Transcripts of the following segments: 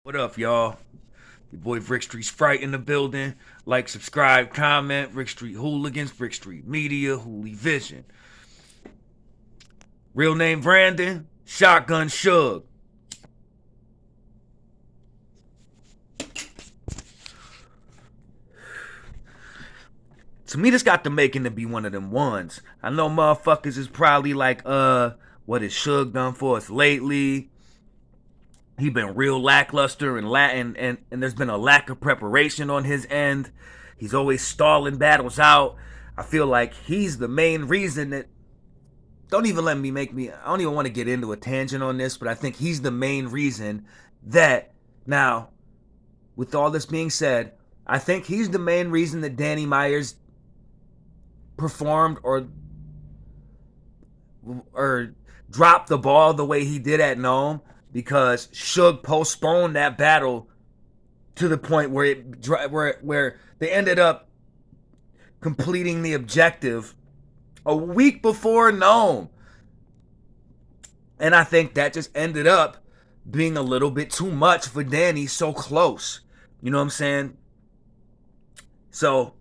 What up, y'all? Your boy Brick Street Sprite in the building. Like, subscribe, comment. Brick Street Hooligans, Brick Street Media, Hooli Vision. Real name Brandon, Shotgun Suge. To me, this got the making to be one of them ones. I know motherfuckers is probably like, what has Suge done for us lately? He been real lackluster and there's been a lack of preparation on his end. He's always stalling battles out. I feel like he's the main reason that don't even let me make me I don't even want to get into a tangent on this, but I think he's the main reason that now, with all this being said, I think he's the main reason that Danny Myers performed or dropped the ball the way he did at Nome, because Suge postponed that battle to the point where they ended up completing the objective a week before Nome. And I think that just ended up being a little bit too much for Danny so close. You know what I'm saying? So,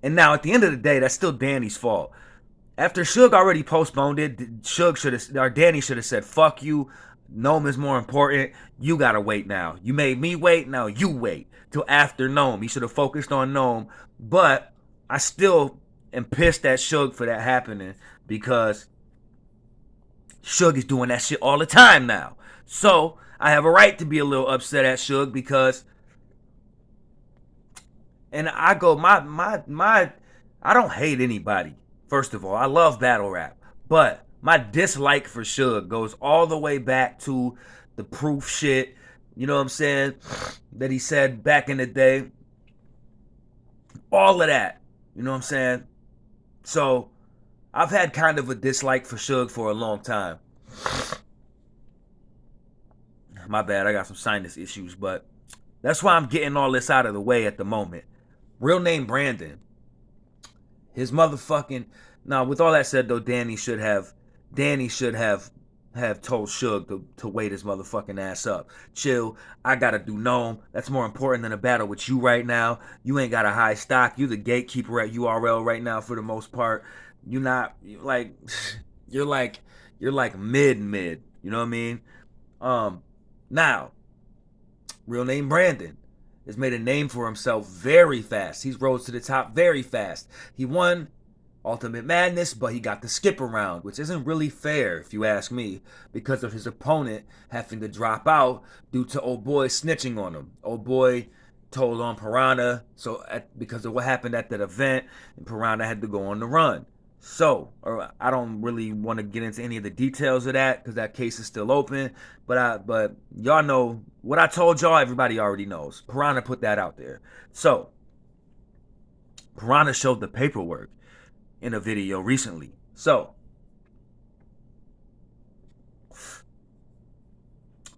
and now at the end of the day, that's still Danny's fault. After Suge already postponed it, Danny should have said, fuck you. Nome is more important. You gotta wait now. You made me wait, now you wait till after Nome. He should have focused on Nome. But I still am pissed at Suge for that happening, because Suge is doing that shit all the time now. So I have a right to be a little upset at Suge, because, and I go, I don't hate anybody. First of all, I love battle rap, but my dislike for Suge goes all the way back to the proof shit, you know what I'm saying, that he said back in the day. All of that, you know what I'm saying? So I've had kind of a dislike for Suge for a long time. My bad, I got some sinus issues, but that's why I'm getting all this out of the way at the moment. Real name Brandon. His motherfucking, now with all that said though, Danny should have told Suge to wait his motherfucking ass up. Chill. I gotta do Nome. That's more important than a battle with you right now. You ain't got a high stock. You the gatekeeper at URL right now for the most part. You not like you're like mid. You know what I mean? Now, real name Brandon has made a name for himself very fast. He's rose to the top very fast. He won Ultimate Madness, but he got the skip around, which isn't really fair if you ask me, because of his opponent having to drop out due to old boy snitching on him. Old boy told on Piranha, because of what happened at that event, and Piranha had to go on the run. So, or I don't really want to get into any of the details of that because that case is still open. But y'all know what I told y'all. Everybody already knows. Piranha put that out there. So, Piranha showed the paperwork in a video recently. So,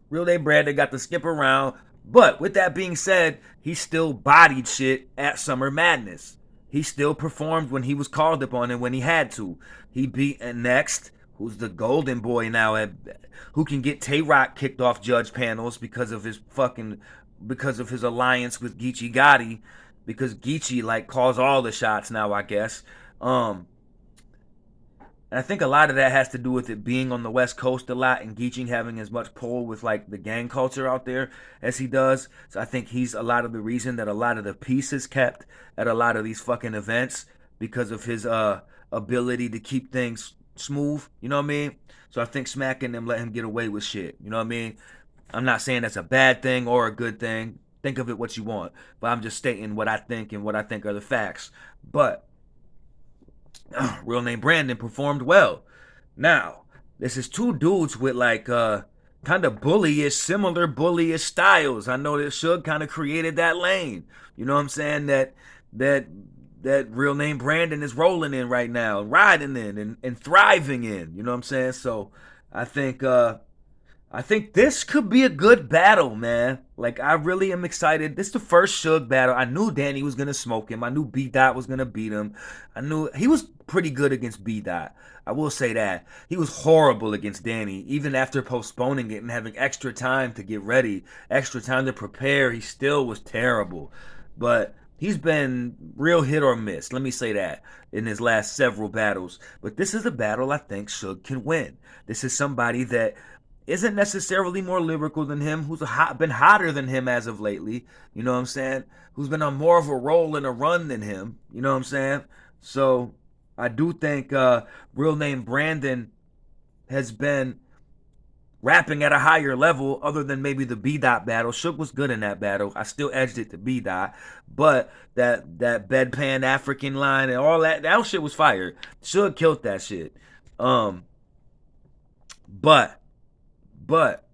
real name Brandon got to skip around. But with that being said, he still bodied shit at Summer Madness. He still performed when he was called upon and when he had to. He beat Next, who's the golden boy now, who can get Tay-Rock kicked off judge panels because of his alliance with Geechee Gotti, because Geechee like calls all the shots now, I guess. And I think a lot of that has to do with it being on the West Coast a lot, and Geechee having as much pull with like the gang culture out there as he does. So I think he's a lot of the reason that a lot of the pieces kept at a lot of these fucking events, because of his ability to keep things smooth. You know what I mean? So I think smacking them let him get away with shit. You know what I mean? I'm not saying that's a bad thing or a good thing. Think of it what you want. But I'm just stating what I think and what I think are the facts. But real name Brandon performed well. Now, this is two dudes with like kind of similar bullyish styles. I know that Suge kind of created that lane. You know what I'm saying? That real name Brandon is rolling in right now, riding in and thriving in. You know what I'm saying? So I think I think this could be a good battle, man. Like, I really am excited. This is the first Suge battle. I knew Danny was gonna smoke him. I knew B Dot was gonna beat him. I knew he was pretty good against B Dot. I will say that. He was horrible against Danny. Even after postponing it and having extra time to get ready, extra time to prepare, he still was terrible. But he's been real hit or miss, let me say that, in his last several battles. But this is a battle I think Suge can win. This is somebody that isn't necessarily more lyrical than him, who's been hotter than him as of lately, you know what I'm saying? Who's been on more of a roll and a run than him, you know what I'm saying? So I do think real name Brandon has been rapping at a higher level other than maybe the B Dot battle. Shook was good in that battle. I still edged it to B Dot, but that bedpan African line and all that shit was fire. Shook killed that shit. Um, but but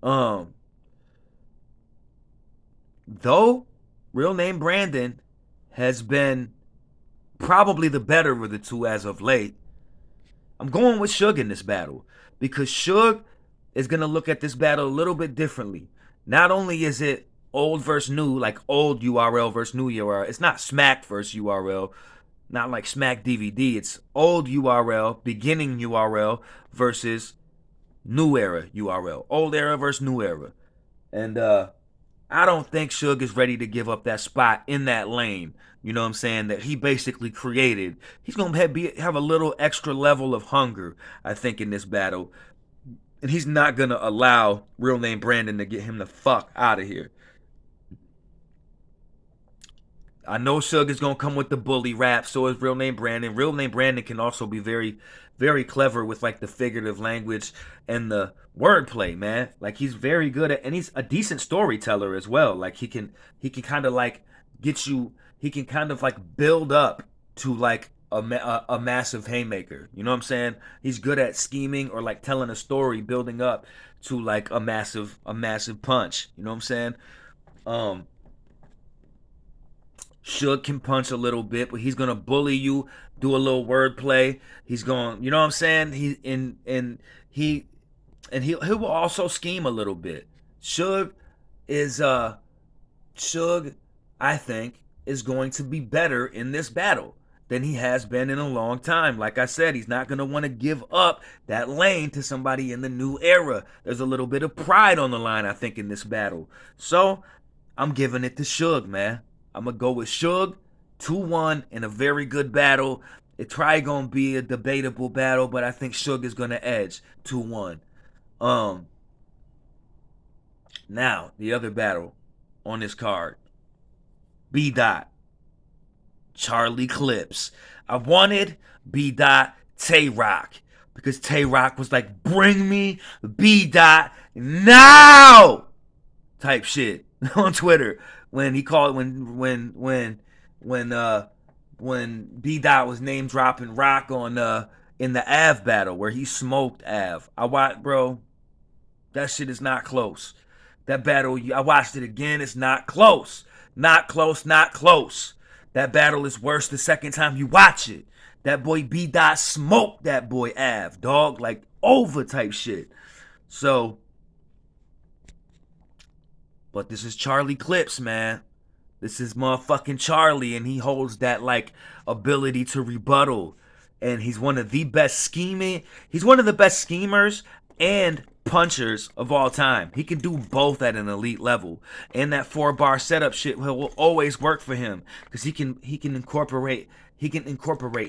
um, though real name Brandon has been probably the better of the two as of late, I'm going with Suge in this battle because Suge is going to look at this battle a little bit differently. Not only is it old versus new, like old URL versus new URL, it's not Smack versus URL, not like Smack DVD. It's old URL, beginning URL versus new era URL. Old era versus new era. And I don't think Suge is ready to give up that spot in that lane. You know what I'm saying? That he basically created. He's gonna have a little extra level of hunger, I think, in this battle, and he's not gonna allow real name Brandon to get him the fuck out of here. I know Suge is gonna come with the bully rap. So is real name Brandon. Real name Brandon can also be very, very clever with like the figurative language and the wordplay, man. Like he's very good at, and he's a decent storyteller as well. Like he can kind of like get you. He can kind of like build up to like a massive haymaker. You know what I'm saying? He's good at scheming or like telling a story, building up to like a massive punch. You know what I'm saying? Um, Suge can punch a little bit, but he's gonna bully you, do a little wordplay. He's going, you know what I'm saying? He he will also scheme a little bit. Suge is Suge, I think, is going to be better in this battle than he has been in a long time. Like I said, he's not going to want to give up that lane to somebody in the new era. There's a little bit of pride on the line, I think, in this battle. So I'm giving it to Suge, man. I'm going to go with Suge 2-1 in a very good battle. It's probably going to be a debatable battle, but I think Suge is going to edge 2-1. Um, Now, the other battle on this card, B Dot, Charlie Clips. I wanted B Dot Tay Rock because Tay Rock was like, bring me B Dot now type shit on Twitter when he called when B Dot was name dropping Rock on in the Av battle where he smoked Av. I watched, bro. That shit is not close. That battle, I watched it again. It's not close. Not close, not close. That battle is worse the second time you watch it. That boy B Dot smoked that boy Av, dog, like over type shit. So, but this is Charlie Clips, man. This is motherfucking Charlie, and he holds that like ability to rebuttal. And he's one of the best scheming. He's one of the best schemers and punchers of all time. He can do both at an elite level. And that 4-bar setup shit will always work for him because he can incorporate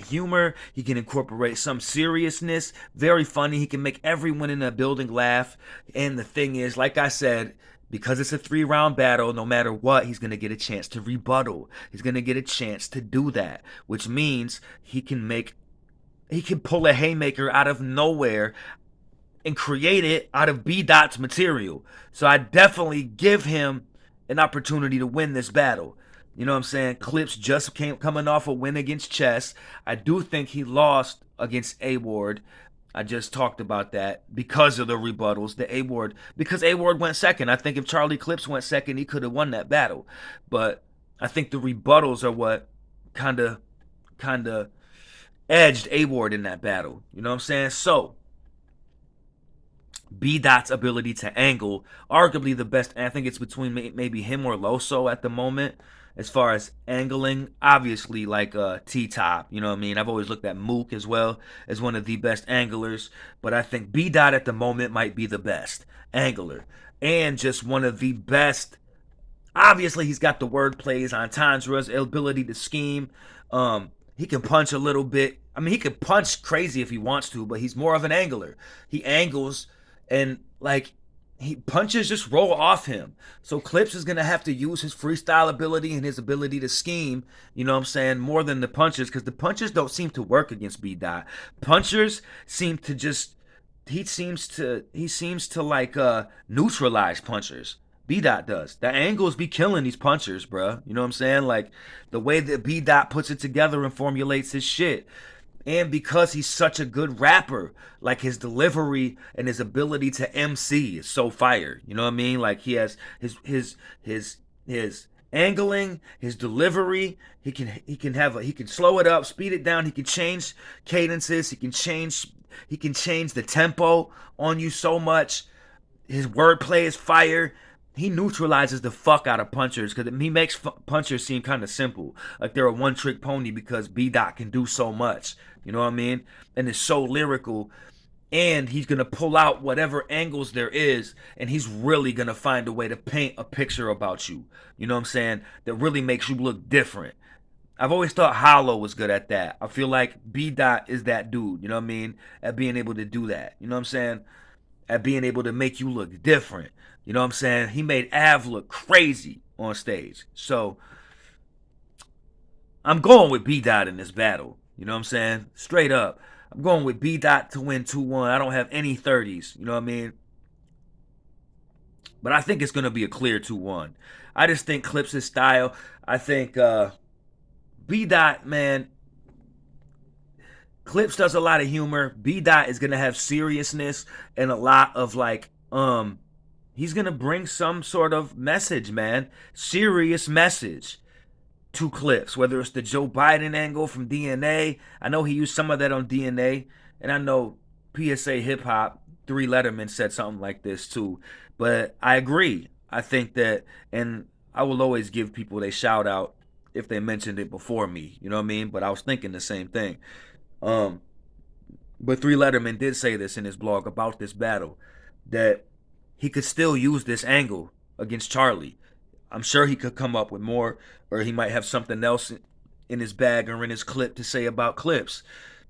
humor, he can incorporate some seriousness, very funny. He can make everyone in the building laugh. And the thing is, like I said, because it's a 3-round battle, no matter what, he's going to get a chance to rebuttal. He's going to get a chance to do that, which means he can pull a haymaker out of nowhere and create it out of B Dot's material. So I definitely give him an opportunity to win this battle. You know what I'm saying? Clips just coming off a win against Chess. I do think he lost against A-Ward. I just talked about that because of the rebuttals. Because A-Ward went second. I think if Charlie Clips went second, he could have won that battle. But I think the rebuttals are what kind of edged A-Ward in that battle. You know what I'm saying? So B Dot's ability to angle, arguably the best. I think it's between maybe him or Loso at the moment as far as angling. Obviously, like T Top, you know what I mean? I've always looked at Mook as well as one of the best anglers, but I think B Dot at the moment might be the best angler and just one of the best. Obviously, he's got the word plays on Tandra's ability to scheme. He can punch a little bit. I mean, he can punch crazy if he wants to, but he's more of an angler. He angles and like he punches just roll off him. So Clips is gonna have to use his freestyle ability and his ability to scheme. You know what I'm saying? More than the punches, because the punches don't seem to work against B Dot. Punchers seem to just he seems to like neutralize punchers. B Dot does. The angles be killing these punchers, bruh. You know what I'm saying? Like the way that B Dot puts it together and formulates his shit. And because he's such a good rapper, like his delivery and his ability to MC is so fire. You know what I mean? Like he has his angling, his delivery. He can slow it up, speed it down. He can change cadences. He can change the tempo on you so much. His wordplay is fire. He neutralizes the fuck out of punchers because he makes punchers seem kind of simple, like they're a one-trick pony because B Dot can do so much. You know what I mean? And it's so lyrical, and he's gonna pull out whatever angles there is, and he's really gonna find a way to paint a picture about you. You know what I'm saying? That really makes you look different. I've always thought Hollow was good at that. I feel like B Dot is that dude. You know what I mean? At being able to do that. You know what I'm saying? At being able to make you look different. You know what I'm saying? He made Av look crazy on stage. So I'm going with B Dot in this battle. You know what I'm saying? Straight up. I'm going with B Dot to win 2-1. I don't have any 30s. You know what I mean? But I think it's going to be a clear 2-1. I just think Clips' style. I think B Dot, man, Clips does a lot of humor. B Dot is gonna have seriousness and a lot of like he's gonna bring some sort of message, man. Serious message to Clips, whether it's the Joe Biden angle from DNA. I know he used some of that on DNA, and I know PSA Hip Hop, Three Letterman said something like this too. But I agree. I think that, and I will always give people a shout out if they mentioned it before me. You know what I mean? But I was thinking the same thing. Um, but Three Letterman did say this in his blog about this battle that he could still use this angle against Charlie. I'm sure he could come up with more, or he might have something else in his bag or in his clip to say about Clips.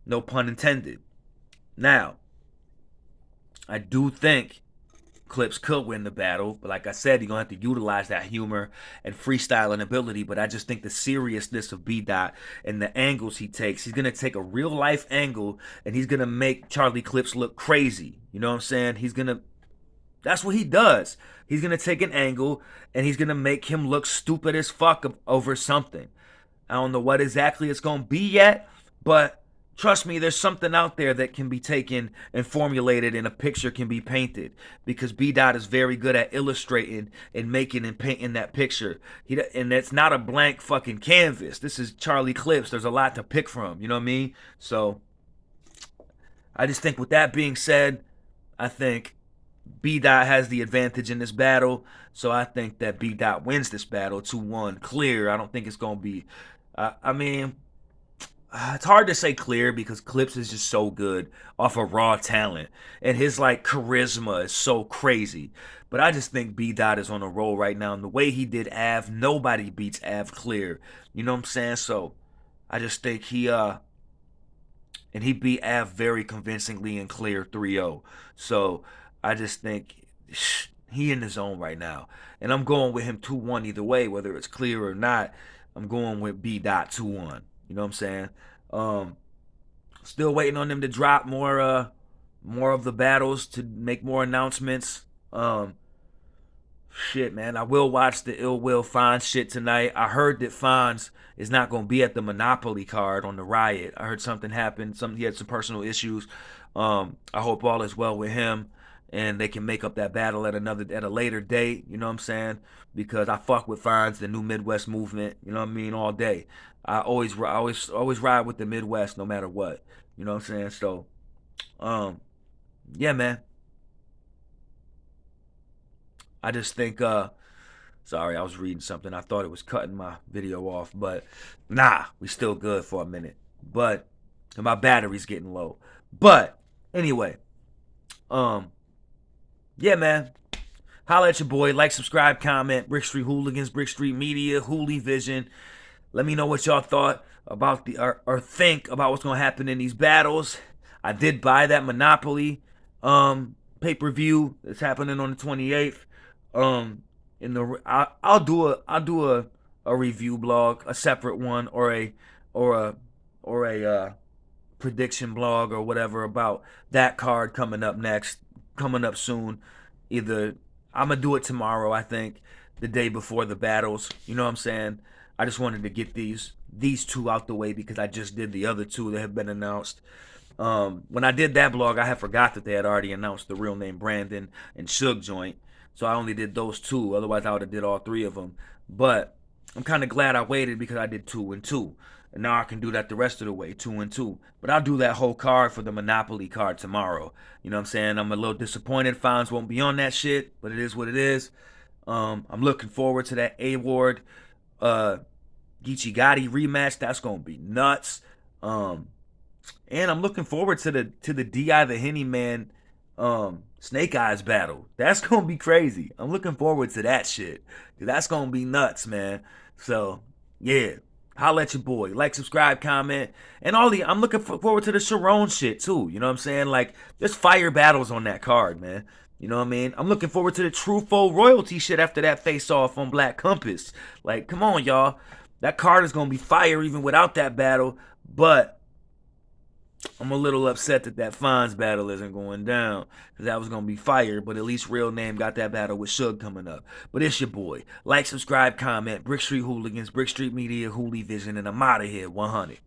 No pun intended. Now, I do think Clips could win the battle, but like I said, you're gonna have to utilize that humor and freestyling ability. But I just think the seriousness of B Dot and the angles he takes, he's gonna take a real life angle and he's gonna make Charlie Clips look crazy. You know what I'm saying? That's what he does. He's gonna take an angle and he's gonna make him look stupid as fuck over something. I don't know what exactly it's gonna be yet, but trust me, there's something out there that can be taken and formulated and a picture can be painted because B Dot is very good at illustrating and making and painting that picture. And it's not a blank fucking canvas. This is Charlie Clips. There's a lot to pick from. You know what I mean? So I just think with that being said, I think B Dot has the advantage in this battle. So I think that B Dot wins this battle 2-1 clear. I don't think it's gonna be. I mean, it's hard to say clear because Clips is just so good off of raw talent, and his like charisma is so crazy. But I just think B Dot is on a roll right now, and the way he did Av, nobody beats Av clear. You know what I'm saying? So I just think he beat Av very convincingly and clear 3-0. So I just think he in the zone right now, and I'm going with him 2-1 either way, whether it's clear or not. I'm going with B Dot 2-1. You know what I'm saying? Um, Still waiting on them to drop more of the battles to make more announcements. Shit, man, I will watch the Ill Will Fonz shit tonight. I heard that Fonz is not gonna be at the Monopoly card on the Riot. I heard something happened. He had some personal issues. I hope all is well with him, and they can make up that battle at a later date. You know what I'm saying? Because I fuck with Fonz, the new Midwest movement. You know what I mean? All day. I always ride with the Midwest no matter what. You know what I'm saying? So, yeah, man. I just think sorry, I was reading something. I thought it was cutting my video off, but nah, we still good for a minute. But my battery's getting low. But anyway, um, yeah, man. Holla at your boy. Like, subscribe, comment. Brick Street Hooligans, Brick Street Media, Hooli Vision. Let me know what y'all thought about the or think about what's gonna happen in these battles. I did buy that Monopoly pay-per-view that's happening on the 28th. In the I'll do a review blog, a separate one, or a or a prediction blog or whatever about that card coming up soon. Either I'm gonna do it tomorrow, I think, the day before the battles. You know what I'm saying? I just wanted to get these two out the way because I just did the other two that have been announced. When I did that blog, I had forgot that they had already announced the real name Brandon and Suge joint, so I only did those two. Otherwise, I would have did all three of them. But I'm kind of glad I waited because I did 2 and 2. And now I can do that the rest of the way, 2 and 2. But I'll do that whole card for the Monopoly card tomorrow. You know what I'm saying? I'm a little disappointed fans won't be on that shit, but it is what it is. I'm looking forward to that A-Ward Geechee Gotti rematch. That's gonna be nuts. Um, and I'm looking forward to the Di the Henny Man Snake Eyes battle. That's gonna be crazy. I'm looking forward to that shit. That's gonna be nuts, man. So yeah. Holla at your boy. Like, subscribe, comment, and all the. I'm looking forward to the Sharon shit too. You know what I'm saying? Like, there's fire battles on that card, man. You know what I mean? I'm looking forward to the Truffaut royalty shit after that face off on Black Compass. Like, come on, y'all. That card is gonna be fire even without that battle. But I'm a little upset that that Fonz battle isn't going down because that was gonna be fire. But at least Real Name got that battle with Suge coming up. But it's your boy. Like, subscribe, comment. Brick Street Hooligans, Brick Street Media, Hooli Vision, and I'm out of here. 100.